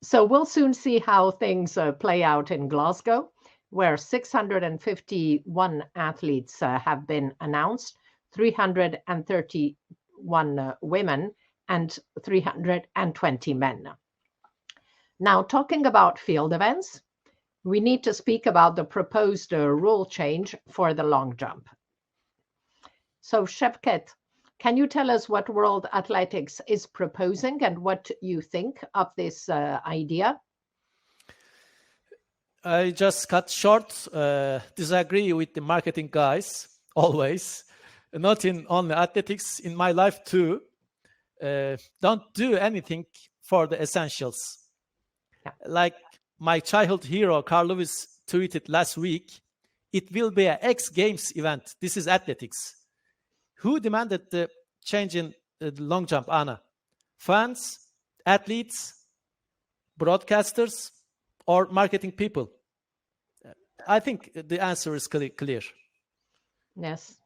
So we'll soon see how things play out in Glasgow, where 651 athletes have been announced, 331 women and 320 men. Now, talking about field events, we need to speak about the proposed rule change for the long jump. So, Sevket, can you tell us what World Athletics is proposing and what you think of this idea? I just cut short, disagree with the marketing guys, always. Not in only athletics, in my life too. Don't do anything for the essentials. Like my childhood hero, Carl Lewis, tweeted last week, it will be an X Games event. This is athletics. Who demanded the change in the long jump, Anna? Fans, athletes, broadcasters, or marketing people? I think the answer is clear. Yes.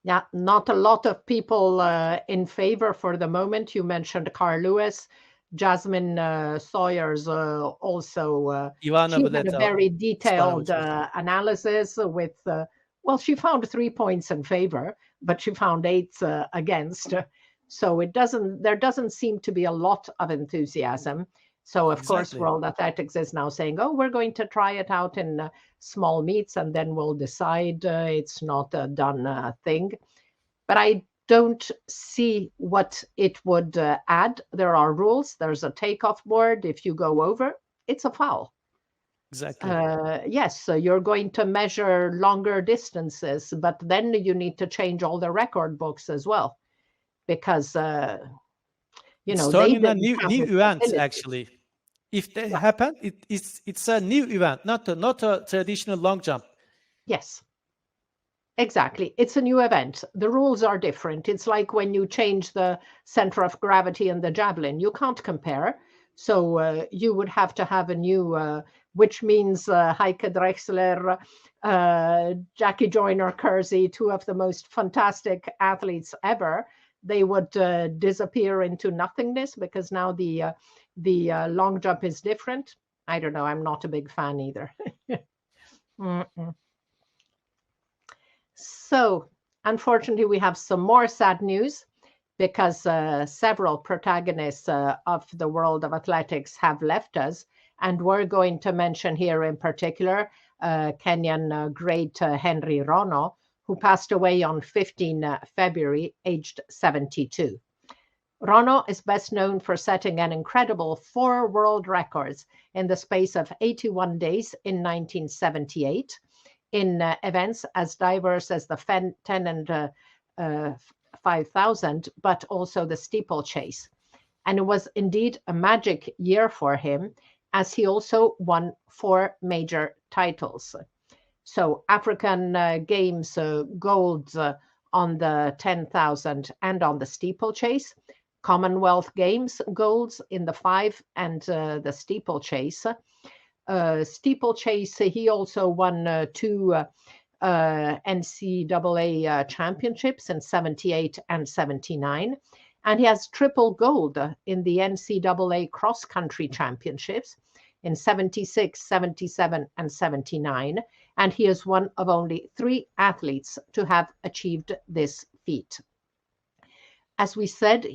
Yeah, not a lot of people in favor for the moment. You mentioned Carl Lewis. Jasmine Sawyers also she had a very detailed analysis with, well, she found 3 points in favor, but she found 8 against. So there doesn't seem to be a lot of enthusiasm. So of course, Exactly. World Athletics is now saying, "Oh, we're going to try it out in small meets, and then we'll decide." It's not a done thing, but I don't see what it would add. There are rules. There's a takeoff board. If you go over, it's a foul. Exactly. Yes, so you're going to measure longer distances, but then you need to change all the record books as well because It's they turning a didn't new have the new event facilities. actually. If that Yeah, happen, it's a new event, not a traditional long jump. yes, exactly. It's a new event. The rules are different. It's like when you change the center of gravity in the javelin, you can't compare. So you would have to have a new, which means Heike Drechsler, Jackie Joyner Kersey, two of the most fantastic athletes ever, they would disappear into nothingness because now the long jump is different. I don't know. I'm not a big fan either. Mm-mm. So, unfortunately, we have some more sad news because several protagonists of the world of athletics have left us. And we're going to mention here in particular Kenyan great Henry Rono, who passed away on 15 February, aged 72. Rono is best known for setting an incredible 4 world records in the space of 81 days in 1978 in events as diverse as the 10 and 5,000, but also the steeplechase. And it was indeed a magic year for him as he also won 4 major titles. So African Games gold on the 10,000 and on the steeplechase, Commonwealth Games golds in the 5 and the steeplechase. Steeplechase, he also won 2 NCAA championships in 78 and 79. And he has triple gold in the NCAA cross country championships in 76, 77, and 79. And he is one of only 3 athletes to have achieved this feat. As we said,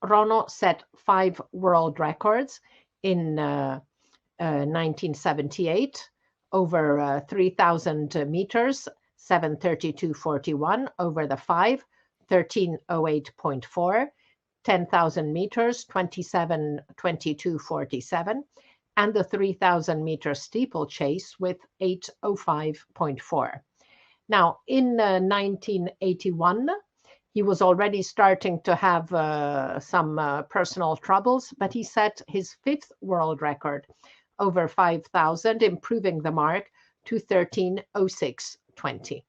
Rono set 5 world records in 1978 over 3,000 meters, 7:32:41 over the 5, 13:08.4, 10,000 meters, 27:22:47, and the 3,000 meter steeplechase with 8:05.4. Now, in 1981, he was already starting to have some personal troubles, but he set his 5th world record over 5,000, improving the mark to 13:06:20.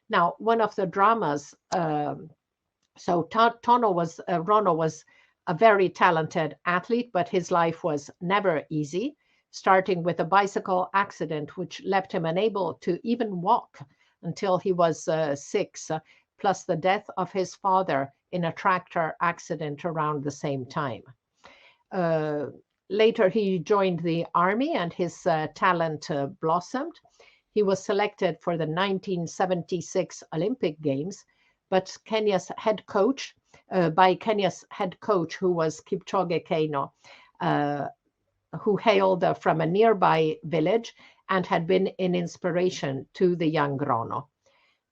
Now, one of the dramas, Rono was a very talented athlete, but his life was never easy, starting with a bicycle accident, which left him unable to even walk until he was 6, plus the death of his father in a tractor accident around the same time. Later, he joined the army and his talent blossomed. He was selected for the 1976 Olympic Games, but Kenya's head coach, who was Kipchoge Keino, who hailed from a nearby village and had been an inspiration to the young Rono.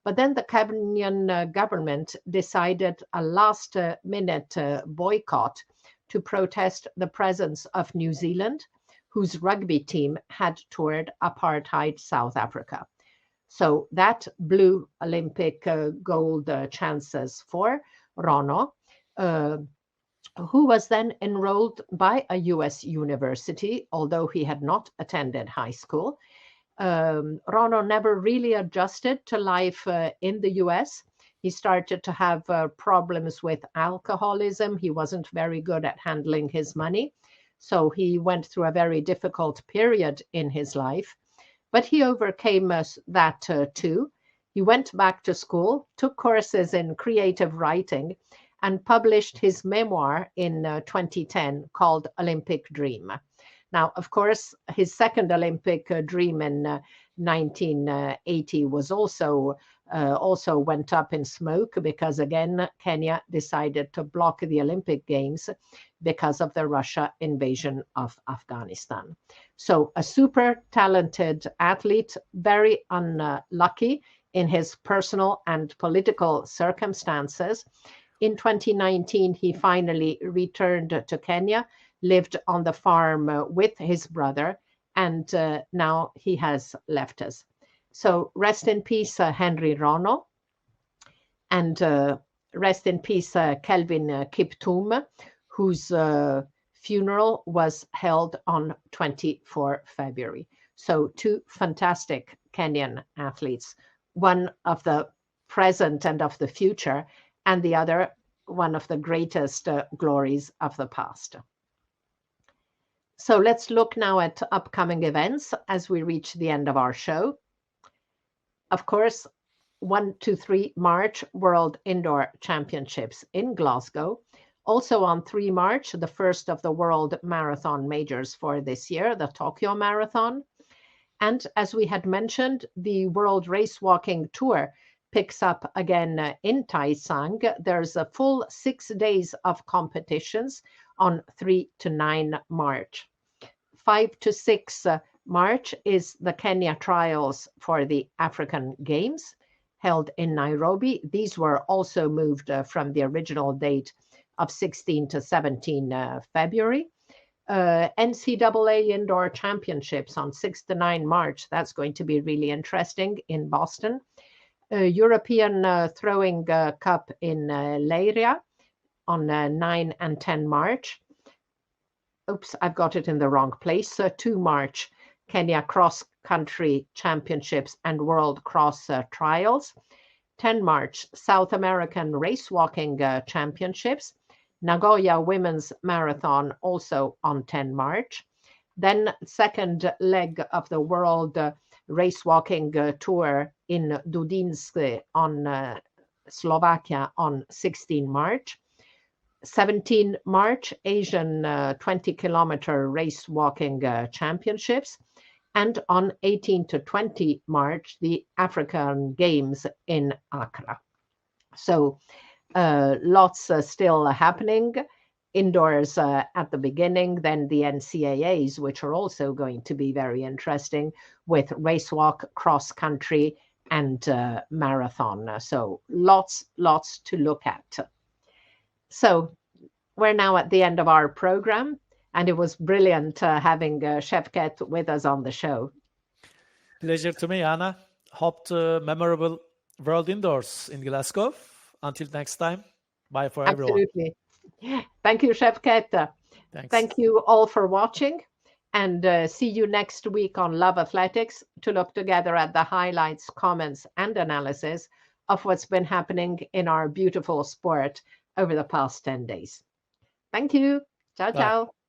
But then the Kenyan government decided a last-minute boycott to protest the presence of New Zealand, whose rugby team had toured apartheid South Africa. So that blew Olympic gold chances for Rono, who was then enrolled by a US university, although he had not attended high school. Rono never really adjusted to life in the US. He started to have problems with alcoholism. He wasn't very good at handling his money. So he went through a very difficult period in his life. But he overcame that too. He went back to school, took courses in creative writing, and published his memoir in 2010 called Olympic Dream. Now, of course, his second Olympic dream in 1980 was also also went up in smoke because, again, Kenya decided to block the Olympic Games because of the Russia invasion of Afghanistan. So a super talented athlete, very unlucky in his personal and political circumstances. In 2019, he finally returned to Kenya, lived on the farm with his brother, and now he has left us. So rest in peace, Henry Rono, and rest in peace, Kelvin Kiptum, whose funeral was held on 24 February. So two fantastic Kenyan athletes, one of the present and of the future, and the other one of the greatest glories of the past. So let's look now at upcoming events as we reach the end of our show. Of course, 1 to 3 March, World Indoor Championships in Glasgow. Also on 3 March, the first of the World Marathon Majors for this year, the Tokyo Marathon. And as we had mentioned, the World Race Walking Tour picks up again in Taisang. There's a full 6 days of competitions on 3 to 9 March. 5 to 6 March is the Kenya trials for the African Games held in Nairobi. These were also moved from the original date of 16 to 17 February. NCAA Indoor Championships on 6 to 9 March. That's going to be really interesting in Boston. European Throwing Cup in Leiria on 9 and 10 March. Oops, I've got it in the wrong place. 2 March, Kenya Cross Country Championships and World Cross Trials. 10 March, South American Race Walking Championships. Nagoya Women's Marathon also on 10 March. Then second leg of the World Race Walking Tour in Dudinsk on Slovakia on 16 March. 17 March, Asian 20-kilometer race walking championships. And on 18 to 20 March, the African Games in Accra. So lots still happening. Indoors at the beginning, then the NCAAs, which are also going to be very interesting with race walk, cross country, and marathon. So lots to look at. So we're now at the end of our program, and it was brilliant having Sevket with us on the show. Pleasure to me, Anna. Hope to memorable World Indoors in Glasgow. Until next time, bye for everyone. Absolutely. Thank you, Sevket. Thanks. Thank you all for watching, and see you next week on Love Athletics to look together at the highlights, comments, and analysis of what's been happening in our beautiful sport over the past 10 days. Thank you. Ciao, Bye. ciao.